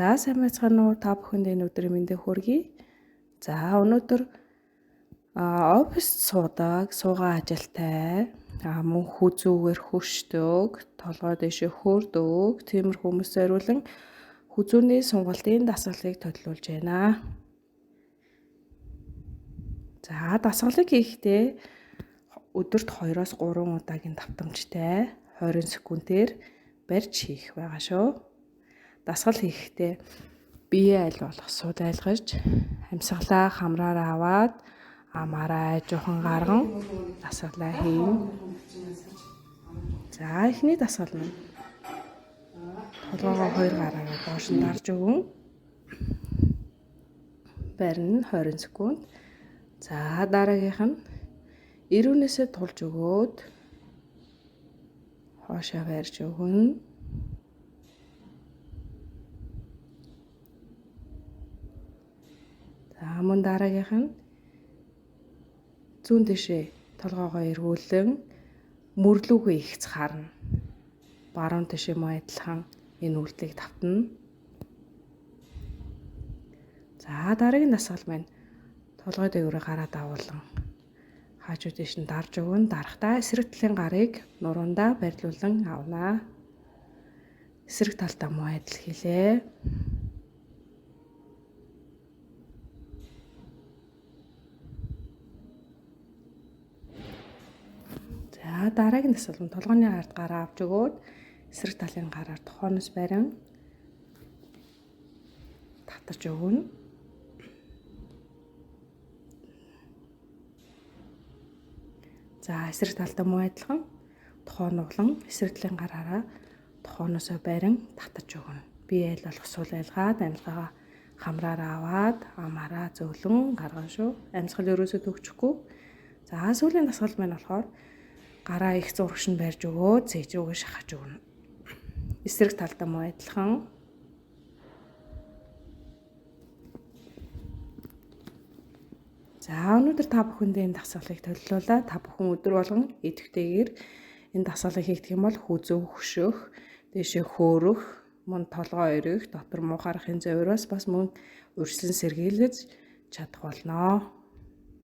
За сайн байцгаана уу? Та бүхэнд энэ өдрийн мэндийг хүргэе. За өнөөдөр оффист суугаа ажилтай мөн хүзүүгээр хөшдөг, толгой дэшээ хөөрдөг тиймэр хүмүүс зориулан хүзүүний сонголтын дасгалыг төлөвлөж байна. За дасгалыг хийхдээ өдөрт 2-3 удаагийн давтамжтай 20 секундээр барьж хийх байгаа шүү. Дасгал хийхдээ биеэ аль болох сууд айлгаж, амьсгалаа хамраараа аваад амаараа айжуухан гарган дасгалаа хийн. За эхний дасгал нь толгоогоо 2 гараараа доош нь дарж өгөн барина 20 секунд. За дараагийнх нь эрүүнээсээ тулж өгөөд хоошоо барьж өгнө. За мөн дараагийнх нь зүүн дэшээ толгоогоо эргүүлэн мөрлүүгөө ихц харна. Баруун дэшээ мөн адилхан энэ үйлдэлийг давтна. За дараагийн дасгал маань толгой дээгүүрээ гараа дагуулan хаажуу дэш нь дарж өгөн дарахдаа эсрэг талын гарыг нуруундаа барилуулан авнаа. Эсрэг талтаа мөн адил хийлээ. За дараагийн дасгал нь толгойн ард гараа авч өгөөд эсрэг талын гараар тухайноос барин татаж өгнө. За эсрэг талдаа мөн адилхан тухайн нуглан эсрэг талын гараараа тухайноосоо барин татаж өгнө. Бие аль болох сул айлгаад амьсгалаа хамраараа аваад амаараа зөөлөн гаргана шүү. Амьсгал ерөөсөө төгчихгүй. За сүүлийн дасгал маань болохоор гараа их зурагш нь барьж өгөөд зээж рүүгээ шахаж өгнө. Эсрэг талдаа мөн адилхан. За өнөөдөр та бүхэнд энэ дасгалыг төлөвлүүлээ. Та бүхэн өдөр болгон идэвхтэйгээр энэ дасгалыг хийх юм бол хүзүү хөшөх, дэшээ хөөрөх, мөн толгой өрөх, дотор муу харахын зөвөөс бас мөн урьдчилан сэргийлж чадах болно.